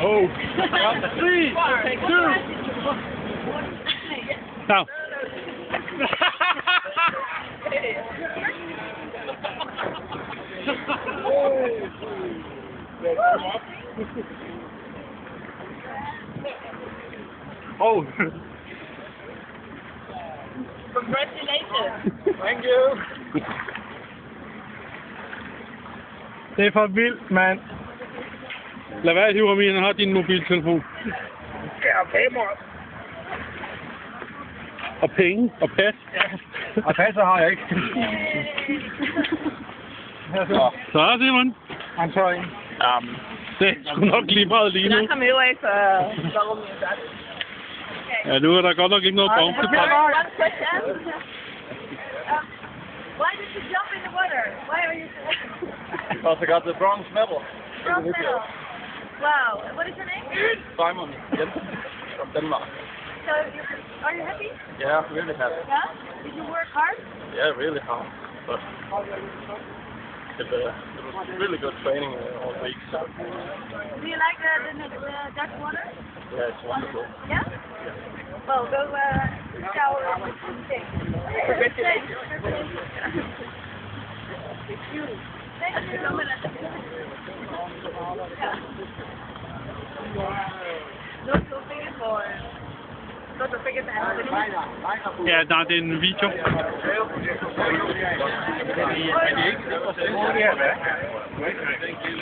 Oh. 3, 2. Now. Oh. Congratulations. Thank you. Det er for vildt, mand. Lad være at hive ham i, han har din mobiltelefon. Ja, og kamera. Og penge og pas. Ja, og passer har jeg ikke. Så Simon. Han tager en. Det er sgu nok lige meget lige nu. Jeg kommer jo ikke, warum ihr sagt. Ja, nu er der godt nok ikke noget bombe. One question. Why did you jump in the water? Why are you... Because I got the bronze medal. Bronze medal. Wow. What is your name? Simon Jensen from Denmark. So, are you happy? Yeah, really happy. Yeah? Did you work hard? Yeah, really hard. But it was really good training all week. So. Do you like the Dutch water? Yeah, it's wonderful. Yeah? Well, go shower and take. Congratulations. Thank you. Not to figure out. Ja, der er en video. Er det ikke?